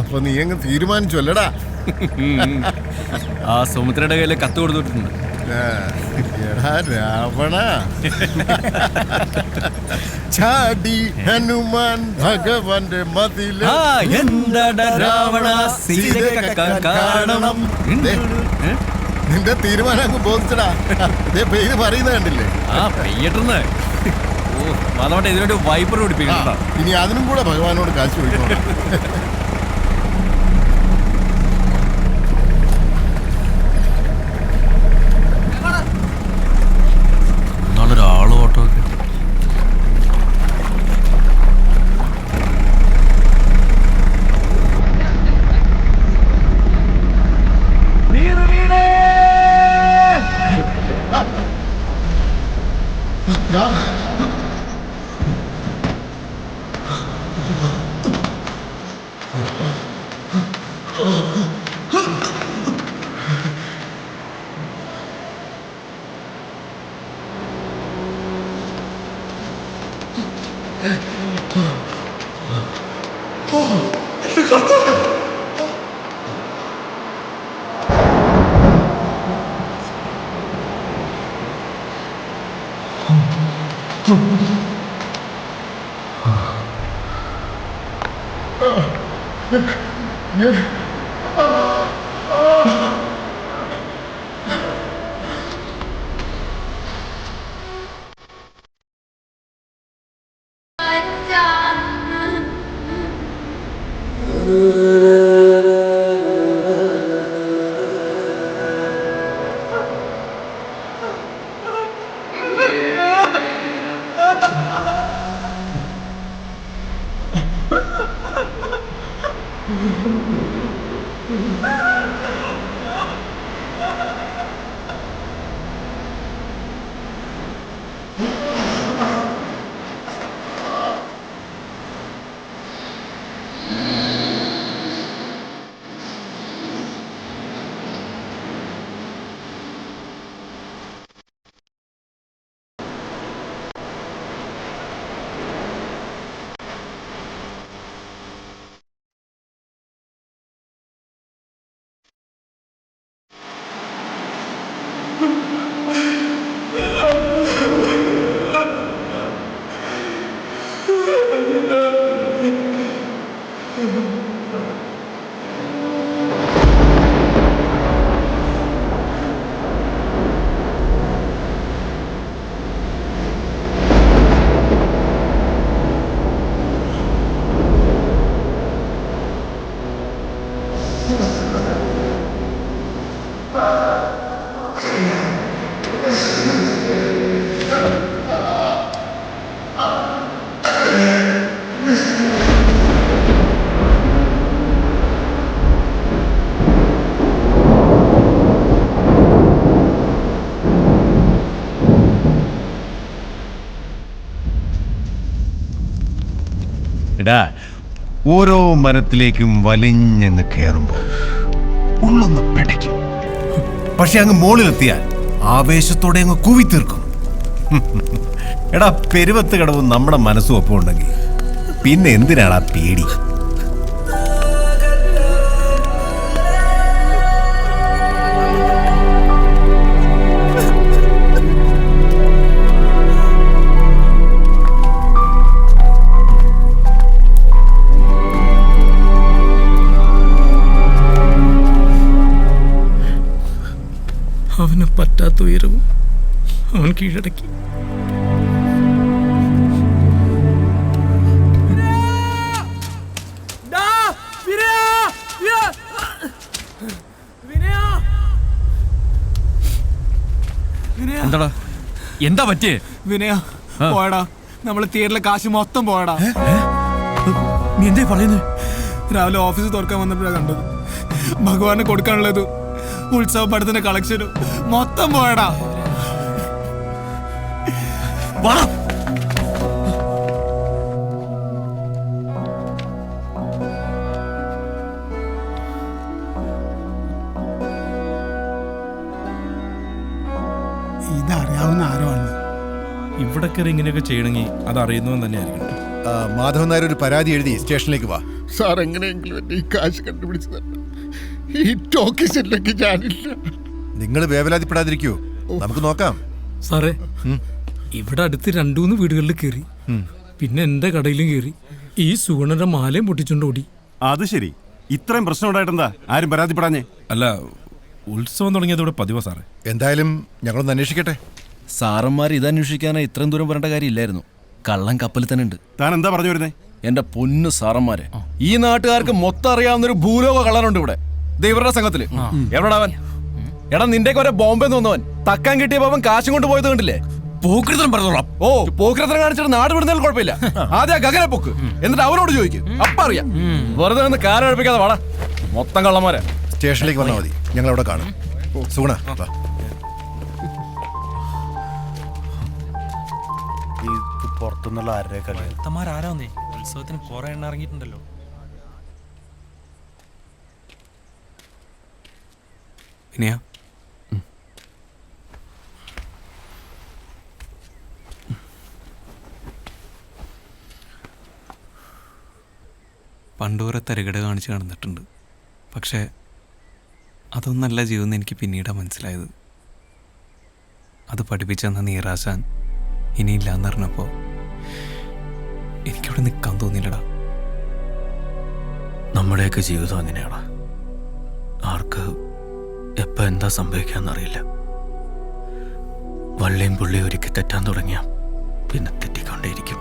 അപ്പൊ നീ അങ്ങ് തീരുമാനിച്ചല്ലടാ. ആ സുമിത്രയുടെ കയ്യില് കത്ത് കൊടുത്തിട്ടുണ്ട്. എടാ രാവണ, ചാടി ഹനുമാൻ ഭഗവാന്റെ മതിൽ രാവണ കാണണം. നിന്റെ തീരുമാനം അങ്ങ് ബോധിച്ചടാ. പെയ്ത് പറയുന്നത് കണ്ടില്ലേ? പെയ്യട്ടെന്ന്. അതോട്ടെ ഇതിനൊരു വൈപ്പർ പിടിപ്പിക്കണ്ട. ഇനി അതിനും കൂടെ ഭഗവാനോട് കാശ് ചോദിക്കണം. ഒരാള് ഓട്ടോ ഒക്കെ ഓരോ മരത്തിലേക്കും വലിഞ്ഞെന്ന് കയറുമ്പോ ഉള്ളൊന്ന് പിടയ്ക്കും. പക്ഷെ അങ്ങ് മുകളിലെത്തിയാൽ ആവേശത്തോടെ അങ്ങ് കൂവിത്തീർക്കും. എടാ, പെരുവത്ത് കടവും നമ്മുടെ മനസ്സും ഒപ്പം ഉണ്ടെങ്കിൽ പിന്നെ എന്തിനാടാ പേടി? അവന് പറ്റാത്ത ഉയരവും അവൻ കീഴടക്കി. എന്താടാ, എന്താ പറ്റിയേ? വിനയ പോയടാ, നമ്മള് തിയേറ്ററിലെ കാശ് മൊത്തം പോയടാ. നീ എന്താ പറയുന്നത്? രാവിലെ ഓഫീസ് തുറക്കാൻ വന്നപ്പോഴാണ് കണ്ടത്. ഭഗവാന് കൊടുക്കാനുള്ളത് ഉത്സവ പടത്തിന്റെ കളക്ഷനും മൊത്തം പോയടാ. ഇതറിയാവുന്ന ആരോ ആണ്. ഇവിടെ കയറി ഇങ്ങനെയൊക്കെ ചെയ്യണമെങ്കിൽ അത് അറിയുന്നവൻ തന്നെ ആയിരിക്കണം. മാധവൻ നായർ ഒരു പരാതി എഴുതി സ്റ്റേഷനിലേക്ക് വാ. സാർ എങ്ങനെയെങ്കിലും എന്നെ ഈ കാശ് കണ്ടുപിടിച്ച് തരണം. ഈ ടോക്കീസ് ഇല്ലെങ്കിൽ ഞാനില്ല. നിങ്ങൾ വേവലാതിപ്പെടാതിരിക്കൂ, നമുക്ക് നോക്കാം. സാറേ, ഇവിടെ അടുത്ത് 2-3 വീടുകളിൽ കയറി, പിന്നെ എന്റെ കടയിലും കയറി. ഈ സുഗുണന്റെ മാലയും പൊട്ടിച്ചോണ്ട് ഓടി. അത് ശരി, ഇത്രയും പ്രശ്നം ഉണ്ടായിട്ടെന്താ ആരും പരാതിപ്പെടാഞ്ഞേ? അല്ല, ഉത്സവം തുടങ്ങിയതോടെ പതിവാ സാറേ. എന്തായാലും ഞങ്ങളൊന്ന് അന്വേഷിക്കട്ടെ. സാറന്മാർ ഇതന്വേഷിക്കാനായി ഇത്രയും ദൂരം വരേണ്ട കാര്യമില്ലായിരുന്നു. കള്ളൻ കപ്പലിൽ തന്നെ ഉണ്ട്. താൻ എന്താ പറഞ്ഞു വരുന്നേ? എന്റെ പൊന്നു സാറന്മാരെ, ഈ നാട്ടുകാർക്ക് മൊത്തം അറിയാവുന്നൊരു ഭൂലോക കള്ളനുണ്ട് ഇവിടെ, ഇവരുടെ സംഘത്തില്. എവിടെടാവൻ? എടാ, നിന്റെ വരെ ബോംബെ തോന്നവൻ തക്കാൻ കിട്ടിയ പാവൻ കാശും കൊണ്ട് പോയത് കണ്ടില്ലേ? പോക്കൃതം പറഞ്ഞോളാം. ഓ, പോക്കരത്തരം കാണിച്ചിട്ട് നാട് വിടുന്നതിൽ കുഴപ്പമില്ല. ആദ്യം ഗഗനെ പൊക്ക്, എന്നിട്ട് അവനോട് ചോദിക്കും, അപ്പ അറിയാം. വെറുതെ നിന്ന് കാലഴിപ്പിക്കാതെ വാടാ, മൊത്തം കള്ളന്മാരെ. സ്റ്റേഷനിലേക്ക് വന്നാൽ മതി, ഞങ്ങൾ അവിടെ കാണും. സുഗുണ, വാ. പുറത്തുനിന്നുള്ള ആരുടെ കളി? ആരാന്നേ ഉത്സവത്തിന് കുറെ എണ്ണ ഇറങ്ങിയിട്ടുണ്ടല്ലോ. ഇനിയാ പണ്ടുവരെ തരകട കാണിച്ച് നടന്നിട്ടുണ്ട്. പക്ഷേ അതൊന്നല്ല ജീവിതം എനിക്ക് പിന്നീടാണ് മനസ്സിലായത്. അത് പഠിപ്പിച്ചെന്ന നീറാശാൻ ഇനിയില്ലാന്ന് പറഞ്ഞപ്പോൾ എനിക്കവിടെ നിൽക്കാൻ തോന്നിയില്ലടാ. നമ്മുടെയൊക്കെ ജീവിതം അങ്ങനെയാണ്. ആർക്ക് എപ്പോൾ എന്താ സംഭവിക്കാന്നറിയില്ല. വള്ളിയും പുള്ളിയും ഒരുക്കി തെറ്റാൻ തുടങ്ങിയ പിന്നെ തെറ്റിക്കൊണ്ടേയിരിക്കും.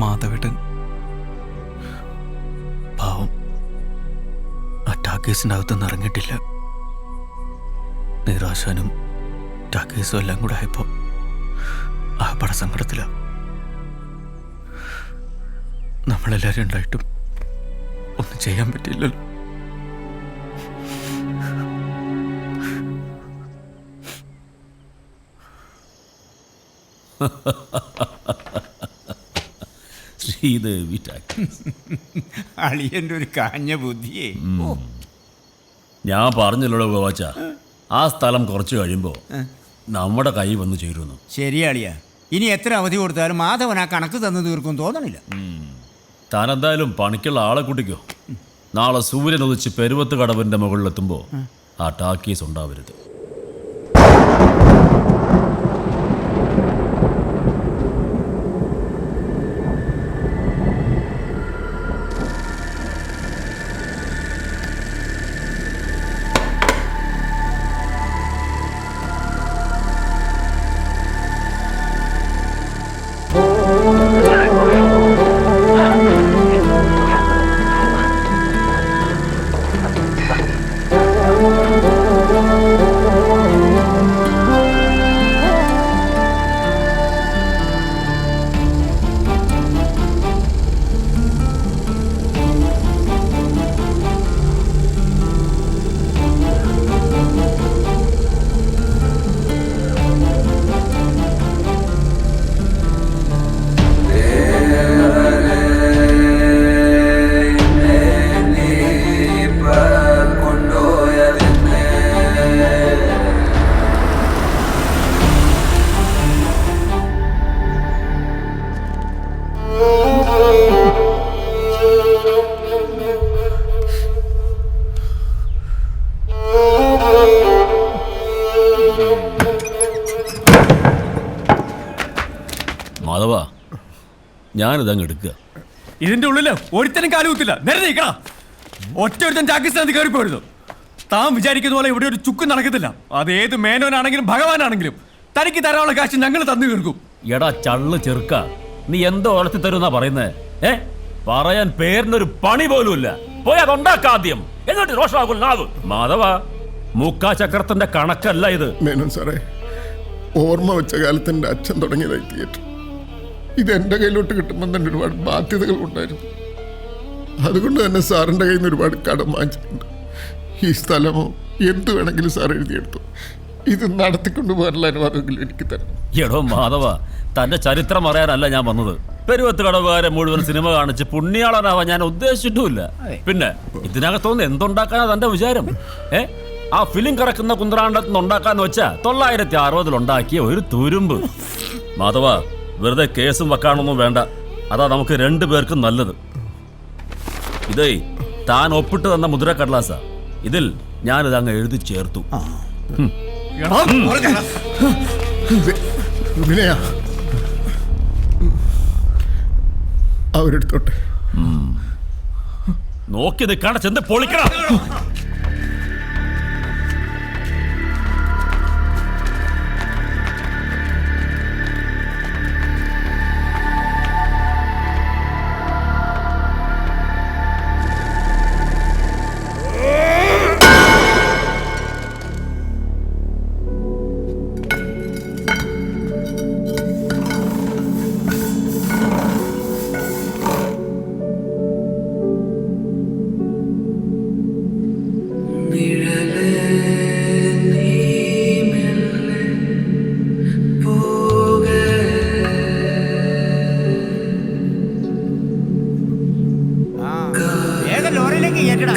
മാധവേട്ടൻ പാവം ആ ടാക്കേസിൻ്റെ അകത്തുനിന്ന് ഇറങ്ങിയിട്ടില്ല. നിരാശാനും ടാക്കേസും എല്ലാം കൂടെ ആയപ്പോൾ ആ പടസങ്കടത്തിലാണ്. നമ്മളെല്ലാവരും ഉണ്ടായിട്ടും ഒന്നും ചെയ്യാൻ പറ്റില്ലല്ലോ. ശ്രീദേവി അളിയൻ്റെ ഒരു കാഞ്ഞ ബുദ്ധിയേ. ഞാൻ പറഞ്ഞല്ലോ ഗോവാച്ച, ആ സ്ഥലം കുറച്ച് കഴിയുമ്പോൾ നമ്മുടെ കൈ വന്ന് ചേരുന്നു. ശരിയാളിയാ, ഇനി എത്ര അവധി കൊടുത്താലും മാധവൻ ആ കണക്ക് തന്നു തീർക്കും തോന്നണില്ല. താനെന്തായാലും പണിക്കുള്ള ആളെ കൂട്ടിക്കോ. നാളെ സൂര്യൻ ഉദിച്ച് പെരുവത്ത് കടവിൻ്റെ മുകളിലെത്തുമ്പോൾ ആ ടാക്കീസ് ഉണ്ടാവരുത്. മാധവ, ഞാനിതങ്ങ് എടുക്കുക. ഇതിന്റെ ഉള്ളില് ഒരുത്തനും കാലുകുത്തില്ല. നേരെ നീക്കണ. ഒറ്റ ഒരുത്തൻ ടാക്കീസിനകത്ത് കയറിപ്പോരുന്നു. താൻ വിചാരിക്കുന്ന പോലെ ഇവിടെ ഒരു ചുക്കും നടക്കത്തില്ല. അത് ഏത് മേനോനാണെങ്കിലും ഭഗവാനാണെങ്കിലും തനിക്ക് തരാനുള്ള കാശ് ഞങ്ങൾ തന്നു തീർക്കും. എടാ ചള്ളു ചെറുക്ക, നീ എന്തോ വളർത്തി തരുന്നാ പറയുന്നേ? പറയാൻ പേരിനൊരു പണി പോലുമില്ല. പോയി അതുണ്ടാക്കാദ്യം, എന്നിട്ട് രോഷമാകും നാവ്. മാധവ, മുക്കാ ചക്രത്തിന്റെ കണക്കല്ല ഇത്. മേനോൻ സാറേ, ഓർമ്മ വെച്ച കാലത്ത് എൻ്റെ അച്ഛൻ തുടങ്ങിയതായി തിയേറ്റർ. ഇത് എൻ്റെ കയ്യിലോട്ട് കിട്ടുമ്പോൾ തന്നെ ഒരുപാട് ബാധ്യതകൾ ഉണ്ടായിരുന്നു. അതുകൊണ്ട് തന്നെ സാറിൻ്റെ കയ്യിൽ നിന്ന് ഒരുപാട് കടം വാങ്ങിച്ചിട്ടുണ്ട്. ഈ സ്ഥലമോ എന്ത് വേണമെങ്കിലും സാർ എഴുതിയെടുത്തു. ഇത് നടത്തിക്കൊണ്ടു പോകാനുള്ള അനുവാദമെങ്കിലും എനിക്ക് തരണം. എടോ മാധവ, തന്റെ ചരിത്രം അറിയാനല്ല ഞാൻ വന്നത്. പെരുവത്ത് കടവുകാരെ മുഴുവൻ സിനിമ കാണിച്ച് പുണ്യാളനാവാൻ ഞാൻ ഉദ്ദേശിച്ചിട്ടുമില്ല. പിന്നെ ഇതിനകത്തൊന്ന് എന്തുണ്ടാക്കാനാ തന്റെ വിചാരം? ആ ഫിലിം കറക്കുന്ന കുന്ത്രാണ്ടത്ത് നിന്ന് ഉണ്ടാക്കാന്ന് വെച്ചാ 960 ഉണ്ടാക്കിയ ഒരു തുരുമ്പ്. മാധവ, വെറുതെ കേസും വെക്കാനൊന്നും വേണ്ട. അതാ നമുക്ക് രണ്ടുപേർക്കും നല്ലത്. ഇതേ താൻ ഒപ്പിട്ട് തന്ന മുദ്ര കടലാസ, ഇതിൽ ഞാനിത് അങ്ങ് എഴുതി ചേർത്തു. വിനയ, അവരെടുത്തോട്ടെ. നോക്കി നിൽക്കാണ്ട് ചെന്ന് പൊളിക്കണം. വേഗം ലോറിയിലേക്ക് കയറ്റടാ.